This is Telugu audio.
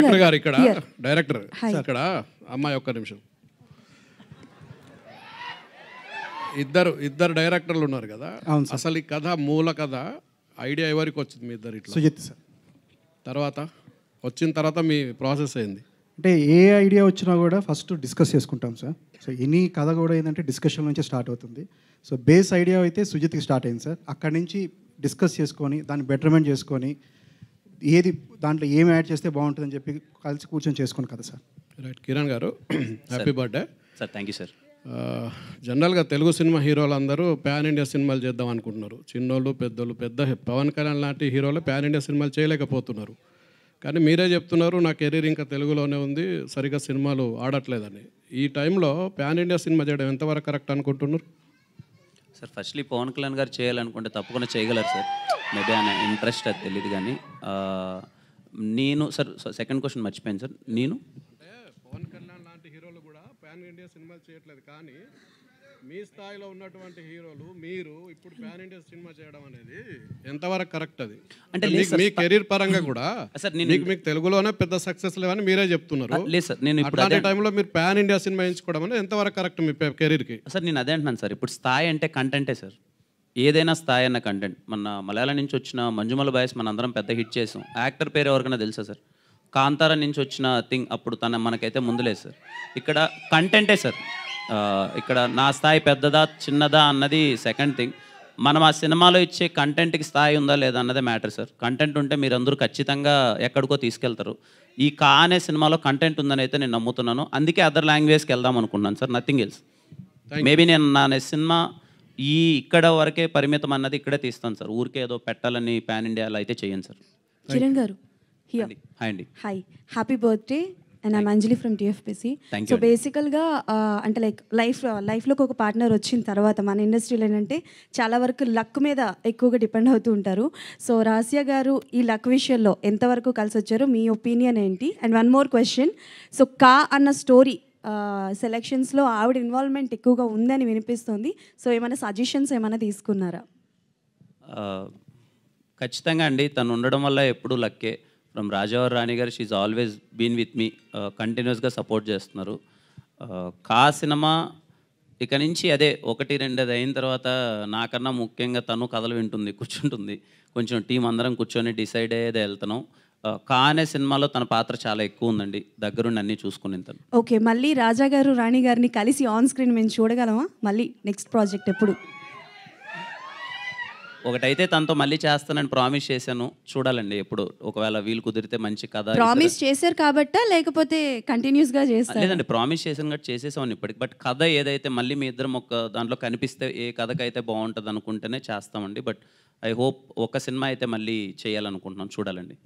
డైరెక్టర్ గారు ఇక్కడ Here. Director Hi. ఇక్కడ అమ్మాయి ఒక్క నిమిషం ఇద్దరు డైరెక్టర్లు ఉన్నారు కదా అవును సార్. అసలు ఈ కథ మూల కథ ఐడియా ఎవరికి వచ్చింది మీ ఇద్దరు ఇట్లా సుజిత్ సార్. తర్వాత వచ్చిన తర్వాత మీ ప్రాసెస్ అయింది అంటే ఏ ఐడియా వచ్చినా కూడా ఫస్ట్ డిస్కస్ చేసుకుంటాం సార్. సో ఎనీ కథ కూడా ఏంటంటే డిస్కషన్ నుంచి స్టార్ట్ అవుతుంది. సో బేస్ ఐడియా అయితే సుజిత్కి స్టార్ట్ అయింది సార్. అక్కడి నుంచి డిస్కస్ చేసుకొని దాన్ని బెటర్మెంట్ చేసుకొని ఏది దాంట్లో ఏం యాడ్ చేస్తే బాగుంటుందని చెప్పి కలిసి కూర్చొని చేసుకుని కదా సార్. రైట్ కిరణ్ గారు happy birthday sir. Thank you sir. జనరల్గా తెలుగు సినిమా హీరోలు అందరూ ప్యాన్ ఇండియా సినిమాలు చేద్దాం అనుకుంటున్నారు. చిన్నోళ్ళు పెద్దోళ్ళు పెద్ద పవన్ కళ్యాణ్ లాంటి హీరోలు ప్యాన్ ఇండియా సినిమాలు చేయలేకపోతున్నారు. కానీ మీరే చెప్తున్నారు నా కెరీర్ ఇంకా తెలుగులోనే ఉంది, సరిగ్గా సినిమాలు ఆడట్లేదని. ఈ టైంలో ప్యాన్ ఇండియా సినిమా చేయడం ఎంతవరకు కరెక్ట్ అనుకుంటున్నారు? సార్ ఫస్ట్లీ పవన్ కళ్యాణ్ గారు చేయాలనుకుంటే తప్పకుండా చేయగలరు సార్. మేబీ ఆయన ఇంట్రెస్ట్ అది తెలియదు కానీ నేను సార్ సెకండ్ క్వశ్చన్ మర్చిపోయాను సార్. నేను పవన్ కళ్యాణ్ లాంటి హీరోలు కూడా ప్యాన్ ఇండియా సినిమాలు చేయట్లేదు, కానీ మీ స్థాయిలో ఉన్నటువంటి హీరోలు మీరు ఇప్పుడు ప్యాన్ ఇండియా సినిమా చేయడం అనేది ఎంతవరకు కరెక్ట్? అది అంటే మీ కెరీర్ పరంగా కూడా సార్ మీకు తెలుగులోనే పెద్ద సక్సెస్ లేవని మీరే చెప్తున్నారు. లేదు సార్, నేను ఇప్పుడు అట్లాంటి టైంలో మీరు ప్యాన్ ఇండియా సినిమా ఎంచుకోవడం అనేది ఎంతవరకు కరెక్ట్ మీ కెరీర్కి? సార్ నేను అదే అంటున్నాను సార్. ఇప్పుడు స్థాయి అంటే కంటెంటే సార్. ఏదైనా స్థాయి అన్న కంటెంట్. మన మలయాళం నుంచి వచ్చిన మంజుమల బాయ్స్ మనందరం పెద్ద హిట్ చేసాం. యాక్టర్ పేరు ఎవరికైనా తెలుసా సార్? కాంతారా నుంచి వచ్చిన థింగ్ అప్పుడు మనకైతే ముందులేదు సార్. ఇక్కడ కంటెంటే సార్. ఇక్కడ నా స్థాయి పెద్దదా చిన్నదా అన్నది సెకండ్ థింగ్. మనం ఆ సినిమాలో ఇచ్చే కంటెంట్కి స్థాయి ఉందా లేదా అన్నదే మ్యాటర్ సార్. కంటెంట్ ఉంటే మీరందరూ ఖచ్చితంగా ఎక్కడికో తీసుకెళ్తారు. ఈ కా అనే సినిమాలో కంటెంట్ ఉందని అయితే నేను నమ్ముతున్నాను. అందుకే అదర్ లాంగ్వేజ్కి వెళ్దాం అనుకున్నాను సార్. Nothing else. మేబీ నేను నా సినిమా ఇక్కడ వరకే పరిమితం అన్నది ఇక్కడే తీస్తాను సార్. ఊరికే ఏదో పెట్టాలని ప్యాన్ ఇండియాలో అయితే చేయను సార్. కిరణ్ గారు హియర్. హాయ్ అండి. Hi, happy birthday and I'm Anjali from TFPC. Thank you so అండి. బేసికల్గా అంటే లైక్ లైఫ్లోకి ఒక పార్ట్నర్ వచ్చిన తర్వాత మన ఇండస్ట్రీలో ఏంటంటే చాలా వరకు లక్ మీద ఎక్కువగా డిపెండ్ అవుతూ ఉంటారు. సో రాసియా గారు ఈ లక్ విషయంలో ఎంతవరకు కలిసి వచ్చారు, మీ ఒపీనియన్ ఏంటి? And one more question, so కా అన్న స్టోరీ సెలెక్షన్స్లో ఆవిడ ఇన్వాల్వ్మెంట్ ఎక్కువగా ఉందని వినిపిస్తుంది. సో ఏమైనా సజెషన్స్ ఏమైనా తీసుకున్నారా? ఖచ్చితంగా అండి. తను ఉండడం వల్ల ఎప్పుడూ లక్కే. ఫ్రమ్ రాజావర్ రాణి గారు she always been with me. కంటిన్యూస్గా సపోర్ట్ చేస్తున్నారు. కా సినిమా ఇక నుంచి అదే 1-2 అది అయిన తర్వాత నాకన్నా ముఖ్యంగా తను కథలు వింటుంది, కూర్చుంటుంది. కొంచెం టీం అందరం కూర్చొని డిసైడ్ అయ్యేదే వెళ్తున్నాం. కా అనే సినిమాలో తన పాత్ర చాలా ఎక్కువ ఉందండి. దగ్గరుండి అన్నీ చూసుకుని తను. ఓకే, మళ్ళీ రాజా గారు రాణి గారిని కలిసి ఆన్ స్క్రీన్ మేము చూడగలమా? మళ్ళీ నెక్స్ట్ ప్రాజెక్ట్ ఎప్పుడు? ఒకటైతే తనతో మళ్ళీ చేస్తానని ప్రామిస్ చేశాను. చూడాలండి ఎప్పుడు. ఒకవేళ వీలు కుదిరితే మంచి కథ. ప్రామిస్ చేశారు కాబట్టా లేకపోతే కంటిన్యూస్గా చేస్తారు? లేదండి, ప్రామిస్ చేసాను కాబట్టి చేసేసామని ఇప్పటికి. బట్ కథ ఏదైతే మళ్ళీ మీ ఇద్దరం ఒక దాంట్లో కనిపిస్తే ఏ కథకైతే బాగుంటుంది అనుకుంటేనే చేస్తామండి. బట్ ఐ హోప్ ఒక సినిమా అయితే మళ్ళీ చేయాలనుకుంటున్నాం. చూడాలండి.